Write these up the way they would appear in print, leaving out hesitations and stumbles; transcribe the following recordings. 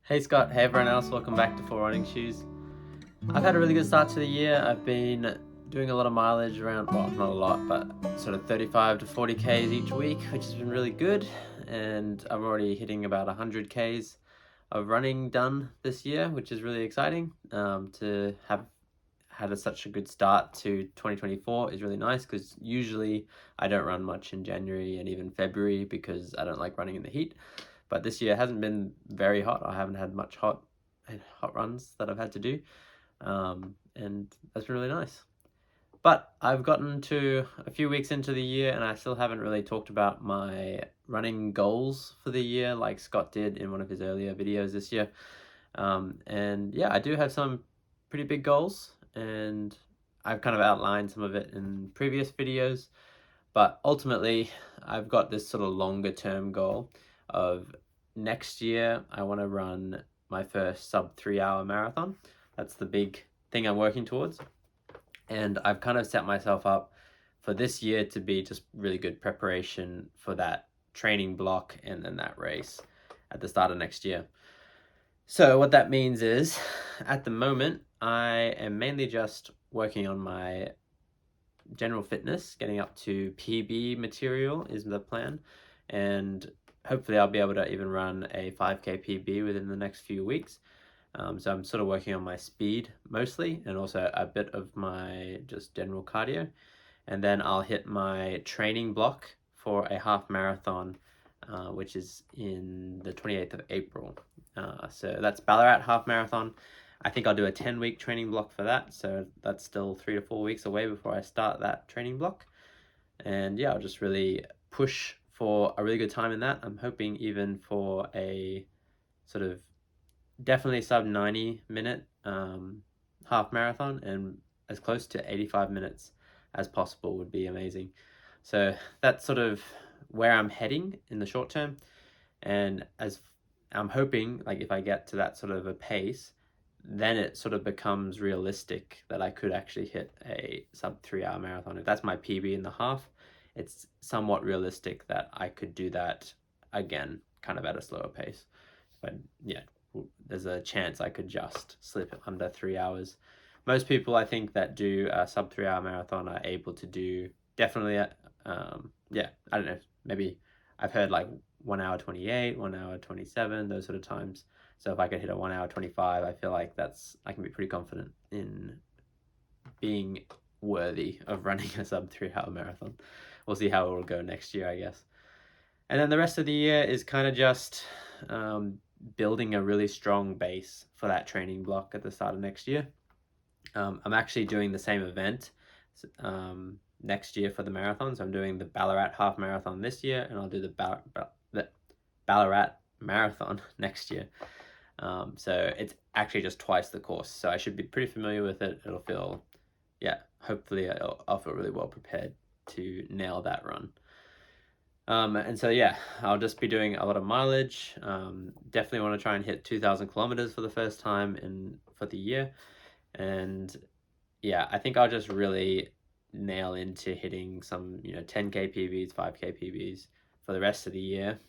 Hey Scott, hey everyone else, welcome back to Four Running Shoes. I've had a really good start to the year. I've been doing a lot of mileage around, well, not a lot, but sort of 35 to 40 Ks each week, which has been really good. And I'm already hitting about 100 Ks of running done this year, which is really exciting. To have had such a good start to 2024 is really nice because usually I don't run much in January and even February because I don't like running in the heat. But this year hasn't been very hot. I haven't had much hot runs that I've had to do, and that's been really nice. But I've gotten to a few weeks into the year and I still haven't really talked about my running goals for the year like Scott did in one of his earlier videos this year. And yeah, I do have some pretty big goals and I've kind of outlined some of it in previous videos. But ultimately, I've got this sort of longer term goal of next year, I want to run my first sub 3 hour marathon. That's the big thing I'm working towards. And I've kind of set myself up for this year to be just really good preparation for that training block and then that race at the start of next year. So, what that means is at the moment, I am mainly just working on my general fitness, getting up to PB material is the plan, and hopefully I'll be able to even run a 5k PB within the next few weeks. So I'm sort of working on my speed mostly, and also a bit of my just general cardio, and then I'll hit my training block for a half marathon, which is in the 28th of April. So that's Ballarat half marathon. I think I'll do a 10-week training block for that. So that's still 3 to 4 weeks away before I start that training block. And yeah, I'll just really push for a really good time in that. I'm hoping even for a sort of definitely sub 90-minute half marathon, and as close to 85 minutes as possible would be amazing. So that's sort of where I'm heading in the short term. And as I'm hoping, like if I get to that sort of a pace, then it sort of becomes realistic that I could actually hit a sub 3 hour marathon. If that's my PB in the half, it's somewhat realistic that I could do that again, kind of at a slower pace. But yeah, there's a chance I could just slip under 3 hours. Most people, I think, that do a sub 3 hour marathon are able to do definitely, yeah, I don't know, maybe I've heard like 1 hour 28, 1 hour 27, those sort of times. So if I could hit a 1 hour 25, I feel like I can be pretty confident in being worthy of running a sub 3 hour marathon. We'll see how it will go next year, I guess. And then the rest of the year is kind of just building a really strong base for that training block at the start of next year. I'm actually doing the same event next year for the marathon. So I'm doing the Ballarat half marathon this year, and I'll do the Ballarat marathon next year. So it's actually just twice the course. So I should be pretty familiar with it. It'll feel, yeah, hopefully I'll feel really well prepared to nail that run. And so, yeah, I'll just be doing a lot of mileage. Definitely want to try and hit 2,000 kilometers for the first time for the year. And yeah, I think I'll just really nail into hitting some, 10K PBs, 5K PBs for the rest of the year.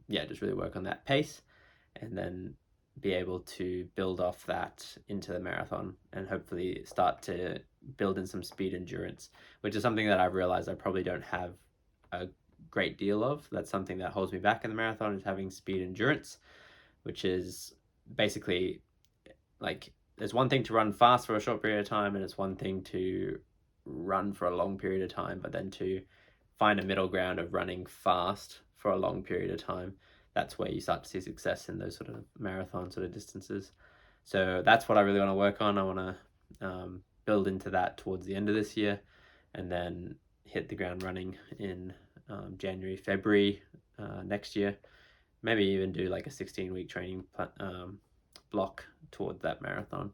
Yeah, just really work on that pace and then be able to build off that into the marathon and hopefully start to build in some speed endurance, which is something that I've realized I probably don't have a great deal of. That's something that holds me back in the marathon, is having speed endurance, which is basically like there's one thing to run fast for a short period of time and it's one thing to run for a long period of time, but then to find a middle ground of running fast for a long period of time, that's where you start to see success in those sort of marathon sort of distances. So that's what I really want to work on. I want to build into that towards the end of this year and then hit the ground running in January, February next year. Maybe even do like a 16-week training block towards that marathon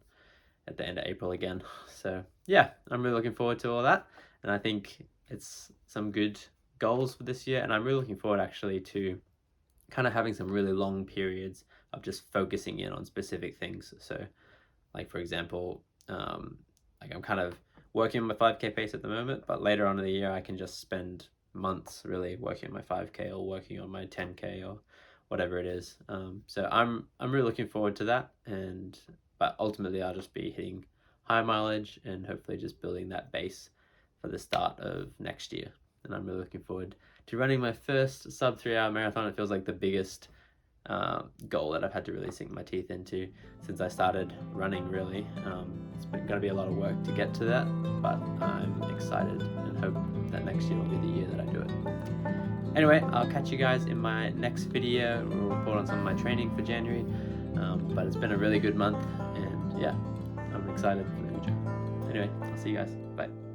at the end of April again. So yeah, I'm really looking forward to all that. And I think it's some good goals for this year. And I'm really looking forward actually to kind of having some really long periods of just focusing in on specific things. So like, for example, like I'm kind of working on my 5K pace at the moment, but later on in the year, I can just spend months really working on my 5K or working on my 10K or whatever it is. So I'm really looking forward to that, but ultimately I'll just be hitting high mileage and hopefully just building that base for the start of next year. And I'm really looking forward to running my first sub 3 hour marathon. It feels like the biggest goal that I've had to really sink my teeth into since I started running, really. It's going to be a lot of work to get to that, but I'm excited and hope that next year will be the year that I do it. Anyway, I'll catch you guys in my next video. We'll report on some of my training for January, but it's been a really good month, and yeah, I'm excited for the future. Anyway, I'll see you guys. Bye.